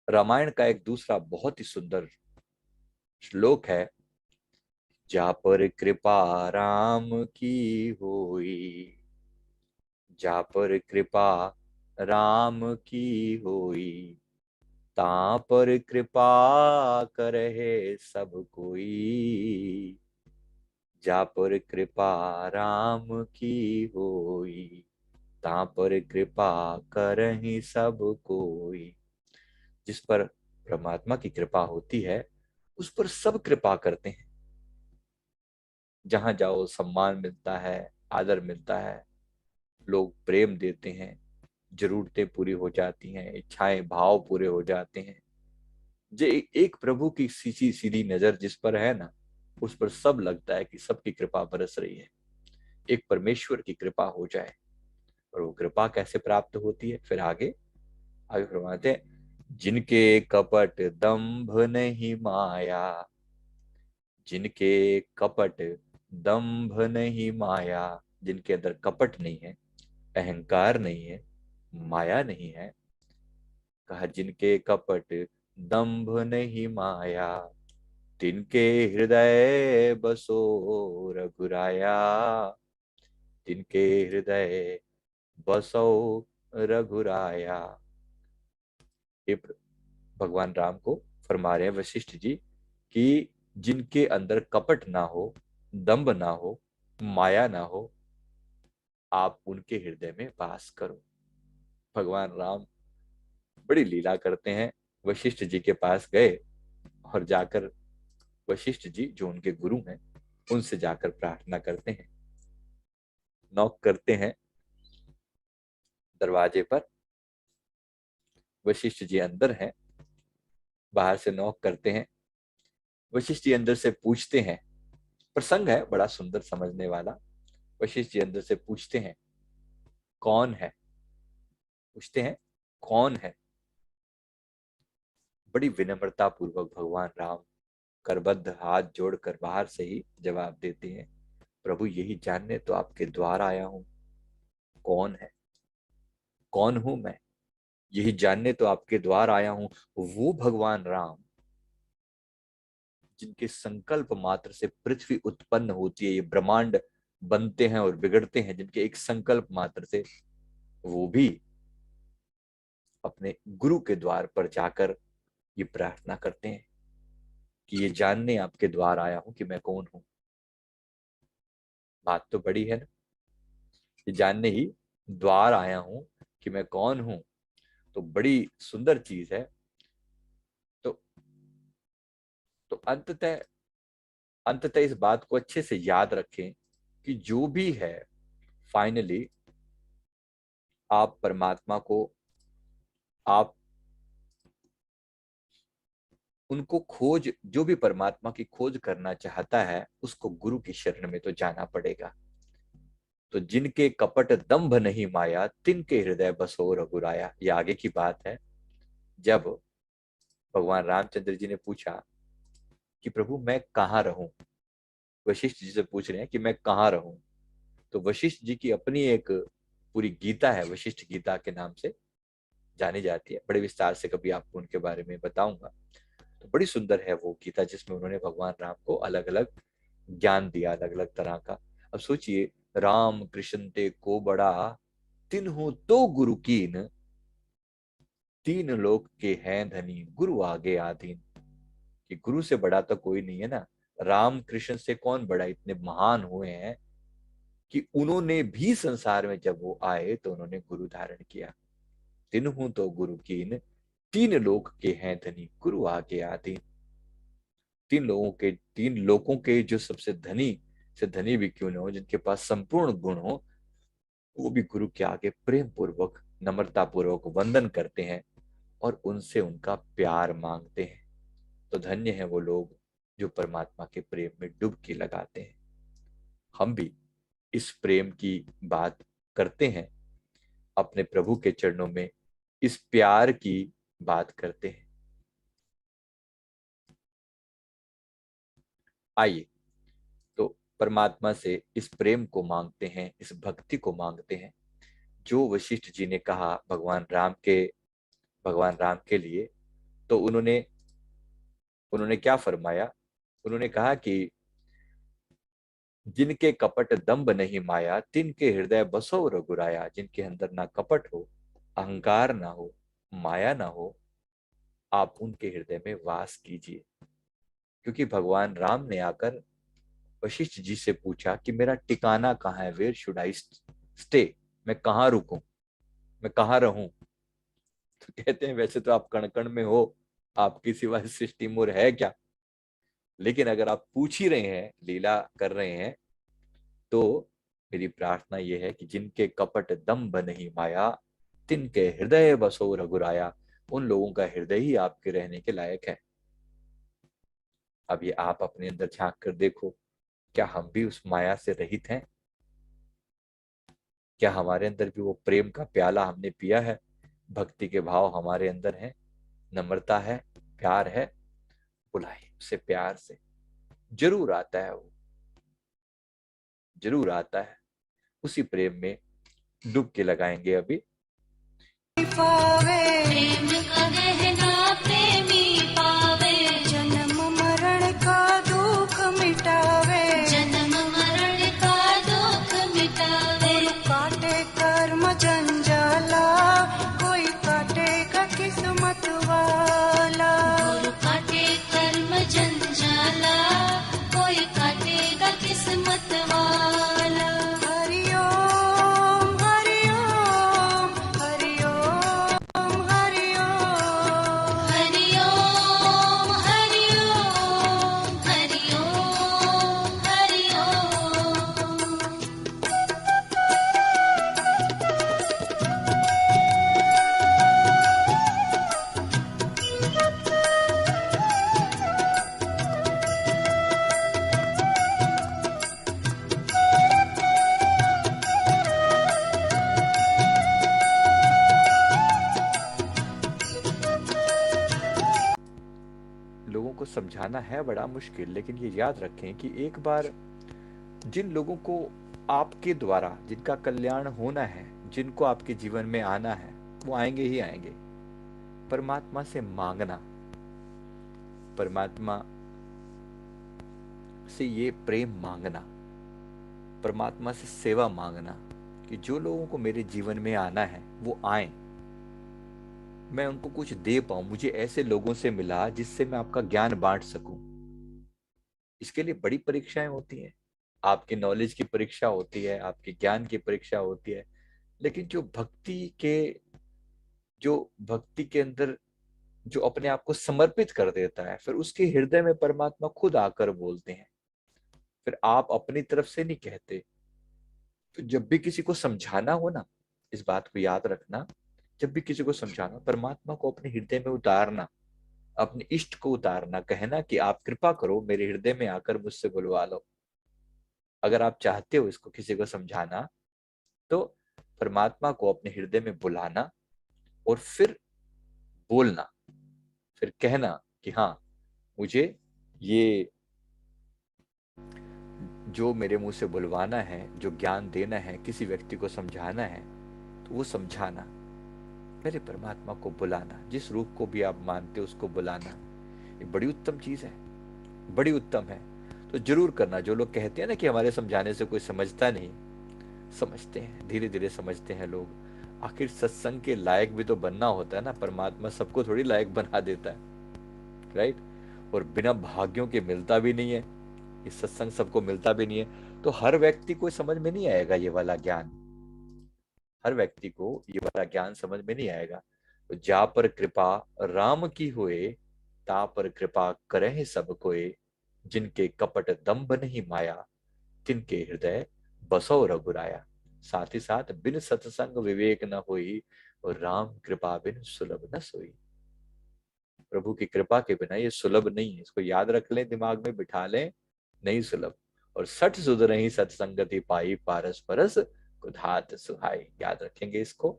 रामायण का एक दूसरा बहुत ही सुंदर श्लोक है, जा पर कृपा राम की होई, जा पर कृपा राम की होई, ता पर कृपा करहे सब कोई, जा पर कृपा राम की होई, ता पर कृपा करहि सब कोई। जिस पर परमात्मा की कृपा होती है उस पर सब कृपा करते हैं। जहां जाओ सम्मान मिलता है, आदर मिलता है, लोग प्रेम देते हैं, जरूरतें पूरी हो जाती हैं, इच्छाएं भाव पूरे हो जाते हैं। जे एक प्रभु की सीधी सीधी नजर जिस पर है ना, उस पर सब लगता है कि सबकी कृपा बरस रही है। एक परमेश्वर की कृपा हो जाए। और वो कृपा कैसे प्राप्त होती है, फिर आगे आगे फरमाते हैं, जिनके कपट दंभ नहीं माया, जिनके कपट दंभ नहीं माया, जिनके अंदर कपट नहीं है, अहंकार नहीं है, माया नहीं है। कहा जिनके कपट दंभ नहीं माया, तिनके हृदय बसो रघुराया, तिनके हृदय बसो रघुराया। ये भगवान राम को फरमा रहे हैं वशिष्ठ जी कि जिनके अंदर कपट ना हो, दंभ ना हो, माया ना हो, आप उनके हृदय में वास करो। भगवान राम बड़ी लीला करते हैं। वशिष्ठ जी के पास गए और जाकर वशिष्ठ जी जो उनके गुरु हैं उनसे जाकर प्रार्थना करते हैं, नॉक करते हैं दरवाजे पर। वशिष्ठ जी अंदर हैं, बाहर से नॉक करते हैं। वशिष्ठ जी अंदर से पूछते हैं, प्रसंग है बड़ा सुंदर समझने वाला। वशिष्ठ जी अंदर से पूछते हैं, कौन है? पूछते हैं, कौन है? बड़ी विनम्रता पूर्वक भगवान राम करबद्ध हाथ जोड़कर बाहर से ही जवाब देते हैं, प्रभु यही जानने तो आपके द्वार आया हूं। कौन है? कौन हूं मैं? यही जानने तो आपके द्वार आया हूं। वो भगवान राम जिनके संकल्प मात्र से पृथ्वी उत्पन्न होती है, ये ब्रह्मांड बनते हैं और बिगड़ते हैं, जिनके एक संकल्प मात्र से, वो भी अपने गुरु के द्वार पर जाकर ये प्रार्थना करते हैं कि ये जानने आपके द्वार आया हूं कि मैं कौन हूं। बात तो बड़ी है ना, ये जानने ही द्वार आया हूं कि मैं कौन हूं, तो बड़ी सुंदर चीज है। तो तो अंततः अंततः इस बात को अच्छे से याद रखें कि जो भी है, फाइनली आप परमात्मा को, आप उनको खोज, जो भी परमात्मा की खोज करना चाहता है उसको गुरु की शरण में तो जाना पड़ेगा। तो जिनके कपट दंभ नहीं माया, तिनके हृदय बसो रघुराया, ये आगे की बात है। जब भगवान रामचंद्र जी ने पूछा कि प्रभु मैं कहाँ रहूं, वशिष्ठ जी से पूछ रहे हैं कि मैं कहाँ रहूं, तो वशिष्ठ जी की अपनी एक पूरी गीता है, वशिष्ठ गीता के नाम से जानी जाती है। बड़े विस्तार से कभी आपको उनके बारे में बताऊंगा। तो बड़ी सुंदर है वो गीता, जिसमें उन्होंने भगवान राम को अलग अलग ज्ञान दिया, अलग अलग तरह का। अब सोचिए, राम कृष्ण ते को बड़ा, तिन्हु तो गुरु कीन, तीन लोक के हैं धनी गुरु आगे आधीन। कि गुरु से बड़ा तो कोई नहीं है ना। राम कृष्ण से कौन बड़ा, इतने महान हुए हैं कि उन्होंने भी संसार में जब वो आए तो उन्होंने गुरु धारण किया। तिन्हु तो गुरु कीन, तीन लोक के हैं धनी गुरु आगे आधीन। तीन लोगों के जो सबसे धनी से धनी भी क्यों न हो, जिनके पास संपूर्ण गुण हो, वो भी गुरु के आगे प्रेम पूर्वक नम्रता पूर्वक वंदन करते हैं और उनसे उनका प्यार मांगते हैं। तो धन्य है वो लोग जो परमात्मा के प्रेम में डुबकी लगाते हैं। हम भी इस प्रेम की बात करते हैं, अपने प्रभु के चरणों में इस प्यार की बात करते हैं। आइए, तो परमात्मा से इस प्रेम को मांगते हैं, इस भक्ति को मांगते हैं जो वशिष्ठ जी ने कहा भगवान राम के लिए। तो उन्होंने उन्होंने क्या फरमाया, उन्होंने कहा कि जिनके कपट दंभ नहीं माया, तिनके हृदय बसो रघुराया। जिनके अंदर ना कपट हो, अहंकार ना हो, माया ना हो, आप उनके हृदय में वास कीजिए। क्योंकि भगवान राम ने आकर वशिष्ठ जी से पूछा कि मेरा ठिकाना कहाँ है, वेयर शुड आई स्टे, मैं कहाँ रुकूं, मैं कहाँ रहूं। तो कहते हैं वैसे तो आप कण कण में हो, आपकी सिवा सृष्टि मोर है क्या, लेकिन अगर आप पूछ ही रहे हैं, लीला कर रहे हैं, तो मेरी प्रार्थना यह है कि जिनके कपट दंभ नहीं माया, तिनके हृदय बसो रघुराया। उन लोगों का हृदय ही आपके रहने के लायक है। अब ये आप अपने अंदर झांक कर देखो, क्या हम भी उस माया से रहित हैं? क्या हमारे अंदर भी वो प्रेम का प्याला हमने पिया है? भक्ति के भाव हमारे अंदर है, नम्रता है, प्यार है? बुलाइए उसे प्यार से, जरूर आता है वो, जरूर आता है। उसी प्रेम में डुबकी लगाएंगे अभी। पावे प्रेम का गहना प्रेमी पावे, जन्म मरण का दुख मिटावे, जन्म मरण का दुख मिटावे। काटे कर्म जंजाला, कोई काटेगा किस्मत वाला, गुरु काटे कर्म जंजाला, कोई काटेगा किस्मत वाला। हरि ओम हरि ओम हरि ओम हरि ओम हरि ओम हरि ओम हरि ओम हरि ओम। लोगों को समझाना है बड़ा मुश्किल, लेकिन ये याद रखें कि एक बार जिन लोगों को आपके द्वारा जिनका कल्याण होना है, जिनको आपके जीवन में आना है, वो आएंगे ही आएंगे। परमात्मा से मांगना, परमात्मा से ये प्रेम मांगना, परमात्मा से सेवा मांगना कि जो लोगों को मेरे जीवन में आना है वो आए, मैं उनको कुछ दे पाऊं। मुझे ऐसे लोगों से मिला जिससे मैं आपका ज्ञान बांट सकूं। इसके लिए बड़ी परीक्षाएं होती हैं, आपकी नॉलेज की परीक्षा होती है, आपके ज्ञान की परीक्षा होती है। लेकिन जो भक्ति के अंदर जो अपने आप को समर्पित कर देता है, फिर उसके हृदय में परमात्मा खुद आकर बोलते हैं। फिर आप अपनी तरफ से नहीं कहते। तो जब भी किसी को समझाना हो ना, इस बात को याद रखना, जब भी किसी को समझाना, परमात्मा को अपने हृदय में उतारना, अपने इष्ट को उतारना, कहना कि आप कृपा करो मेरे हृदय में आकर मुझसे बुलवा लो। अगर आप चाहते हो इसको किसी को समझाना, तो परमात्मा को अपने हृदय में बुलाना और फिर बोलना, फिर कहना कि हाँ, मुझे ये जो मेरे मुंह से बुलवाना है, जो ज्ञान देना है, किसी व्यक्ति को समझाना है, तो वो समझाना, मेरे परमात्मा को बुलाना, जिस रूप को भी आप मानते हो उसको बुलाना। ये बड़ी उत्तम चीज है, बड़ी उत्तम है। तो जरूर करना। जो लोग कहते हैं ना कि हमारे समझाने से कोई समझता नहीं, समझते हैं, धीरे धीरे समझते हैं लोग। आखिर सत्संग के लायक भी तो बनना होता है ना, परमात्मा सबको थोड़ी लायक बना देता है, राइट। और बिना भाग्यों के मिलता भी नहीं है, ये सत्संग सबको मिलता भी नहीं है। तो हर व्यक्ति को समझ में नहीं आएगा ये वाला ज्ञान, हर व्यक्ति को ये वाला ज्ञान समझ में नहीं आएगा। तो जा पर कृपा राम की होए, ता पर कृपा करे सब कोय। जिनके कपट दंभ नहीं माया, तिनके हृदय बसो रघुराया। साथ ही साथ बिन सत्संग विवेक न होई, और राम कृपा बिन सुलभ न सोई। प्रभु की कृपा के बिना ये सुलभ नहीं है, इसको याद रख लें, दिमाग में बिठा लें, नहीं सुलभ। और सठ सुध रही सत्संगति पाई, पारस परस कुधात सुहाई। याद रखेंगे इसको।